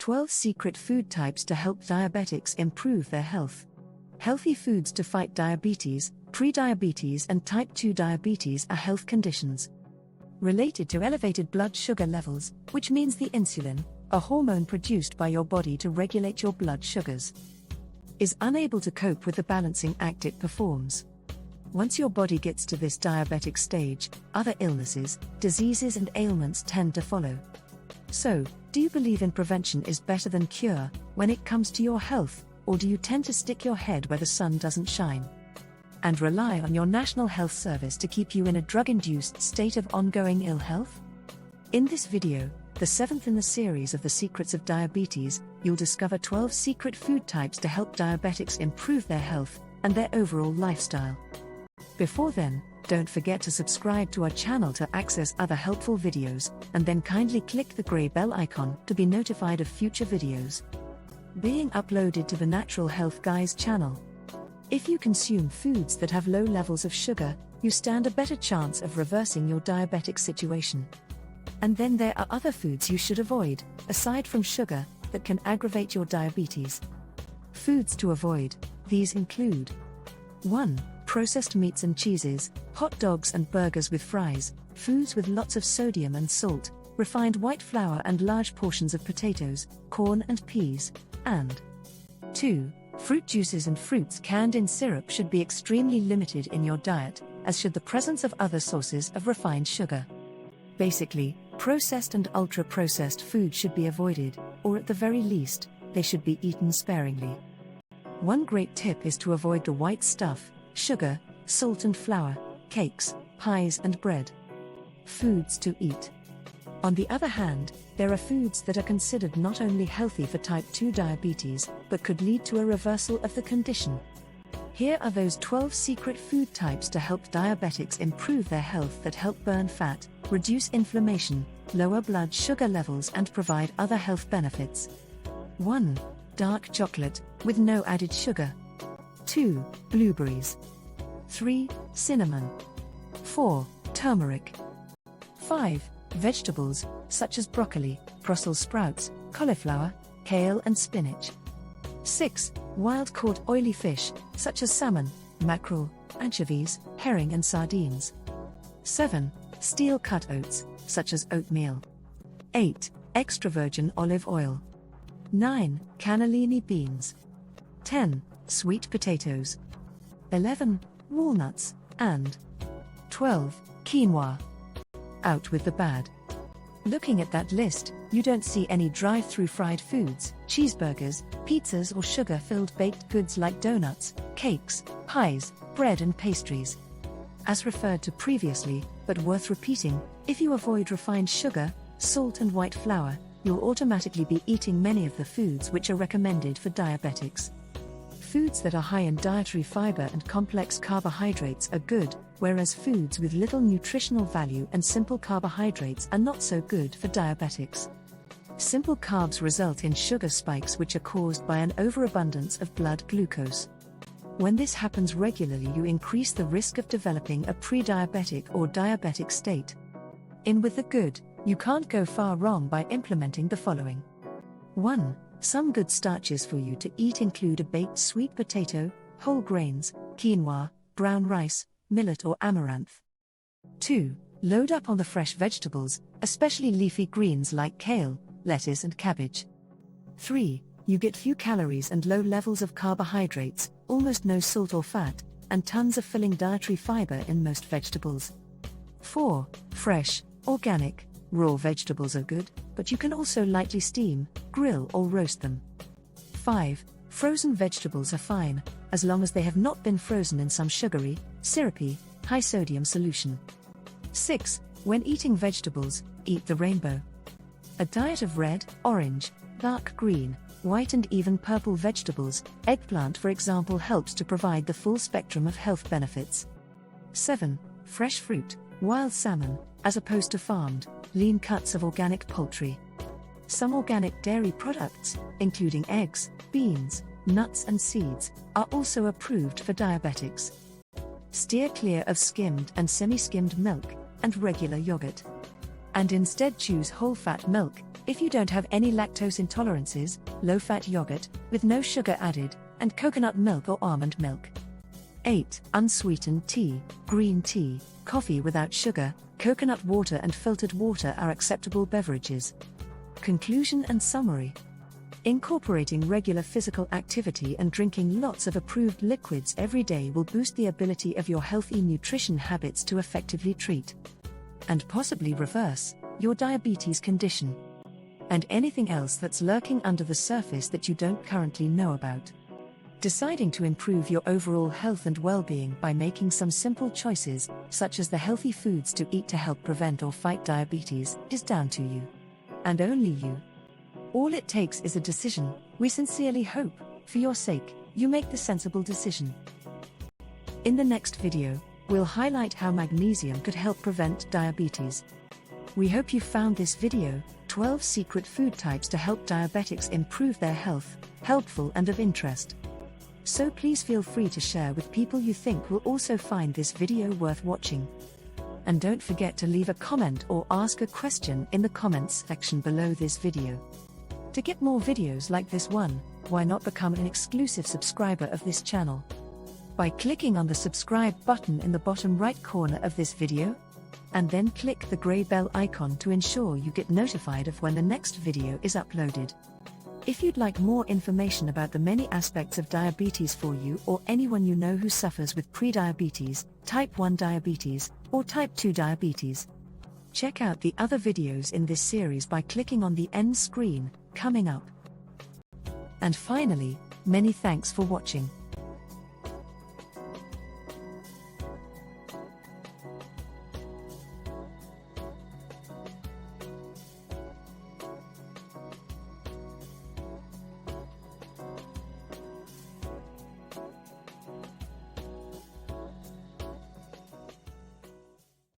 12 secret food types to help diabetics improve their health. Healthy foods to fight diabetes, prediabetes, and type 2 diabetes are health conditions related to elevated blood sugar levels, which means the insulin, a hormone produced by your body to regulate your blood sugars, is unable to cope with the balancing act it performs. Once your body gets to this diabetic stage, other illnesses, diseases, and ailments tend to follow. So, do you believe in prevention is better than cure when it comes to your health, or do you tend to stick your head where the sun doesn't shine and rely on your National Health Service to keep you in a drug-induced state of ongoing ill health? In this video, the 7th in the series of The Secrets of Diabetes, you'll discover 12 secret food types to help diabetics improve their health and their overall lifestyle. Before then, don't forget to subscribe to our channel to access other helpful videos, and then kindly click the grey bell icon to be notified of future videos being uploaded to the Natural Health Guys channel. If you consume foods that have low levels of sugar, you stand a better chance of reversing your diabetic situation. And then there are other foods you should avoid, aside from sugar, that can aggravate your diabetes. Foods to avoid, these include 1. Processed meats and cheeses, hot dogs and burgers with fries, foods with lots of sodium and salt, refined white flour and large portions of potatoes, corn and peas, and 2. Fruit juices and fruits canned in syrup should be extremely limited in your diet, as should the presence of other sources of refined sugar. Basically, processed and ultra-processed food should be avoided, or at the very least, they should be eaten sparingly. One great tip is to avoid the white stuff, sugar, salt and flour, cakes, pies and bread. Foods to eat. On the other hand, there are foods that are considered not only healthy for type 2 diabetes, but could lead to a reversal of the condition. Here are those 12 secret food types to help diabetics improve their health that help burn fat, reduce inflammation, lower blood sugar levels, and provide other health benefits. 1. Dark chocolate, with no added sugar. 2. Blueberries. 3. Cinnamon. 4. Turmeric. 5. Vegetables, such as broccoli, Brussels sprouts, cauliflower, kale and spinach. 6. Wild-caught oily fish, such as salmon, mackerel, anchovies, herring and sardines. 7. Steel-cut oats, such as oatmeal. 8. Extra virgin olive oil. 9. Cannellini beans. 10. Sweet potatoes. 11. Walnuts, and 12. Quinoa. Out with the bad. Looking at that list, you don't see any drive-through fried foods, cheeseburgers, pizzas or sugar-filled baked goods like donuts, cakes, pies, bread and pastries. As referred to previously, but worth repeating, if you avoid refined sugar, salt and white flour, you'll automatically be eating many of the foods which are recommended for diabetics. Foods that are high in dietary fiber and complex carbohydrates are good, whereas foods with little nutritional value and simple carbohydrates are not so good for diabetics. Simple carbs result in sugar spikes which are caused by an overabundance of blood glucose. When this happens regularly, you increase the risk of developing a pre-diabetic or diabetic state. In with the good, you can't go far wrong by implementing the following. 1. Some good starches for you to eat include a baked sweet potato, whole grains, quinoa, brown rice, millet or amaranth. 2. Load up on the fresh vegetables, especially leafy greens like kale, lettuce and cabbage. 3. You get few calories and low levels of carbohydrates, almost no salt or fat, and tons of filling dietary fiber in most vegetables. 4. Fresh, organic, raw vegetables are good, but you can also lightly steam, grill or roast them. 5. Frozen vegetables are fine, as long as they have not been frozen in some sugary, syrupy, high-sodium solution. 6. When eating vegetables, eat the rainbow. A diet of red, orange, dark green, white and even purple vegetables, eggplant for example, helps to provide the full spectrum of health benefits. 7. Fresh fruit, wild salmon, as opposed to farmed, lean cuts of organic poultry. Some organic dairy products, including eggs, beans, nuts and seeds, are also approved for diabetics. Steer clear of skimmed and semi-skimmed milk, and regular yogurt. And instead choose whole-fat milk, If you don't have any lactose intolerances, low-fat yogurt, with no sugar added, and coconut milk or almond milk. 8. Unsweetened tea, green tea, coffee without sugar, coconut water and filtered water are acceptable beverages. Conclusion and summary. Incorporating regular physical activity and drinking lots of approved liquids every day will boost the ability of your healthy nutrition habits to effectively treat and possibly reverse your diabetes condition and anything else that's lurking under the surface that you don't currently know about. Deciding to improve your overall health and well-being by making some simple choices, such as the healthy foods to eat to help prevent or fight diabetes, is down to you. And only you. All it takes is a decision. We sincerely hope, for your sake, you make the sensible decision. In the next video, we'll highlight how magnesium could help prevent diabetes. We hope you found this video, 12 secret food types to help diabetics improve their health, helpful and of interest. So please feel free to share with people you think will also find this video worth watching. And don't forget to leave a comment or ask a question in the comments section below this video. To get more videos like this one, why not become an exclusive subscriber of this channel? By clicking on the subscribe button in the bottom right corner of this video, and then click the grey bell icon to ensure you get notified of when the next video is uploaded. If you'd like more information about the many aspects of diabetes for you or anyone you know who suffers with prediabetes, type 1 diabetes, or type 2 diabetes, check out the other videos in this series by clicking on the end screen, coming up. And finally, many thanks for watching.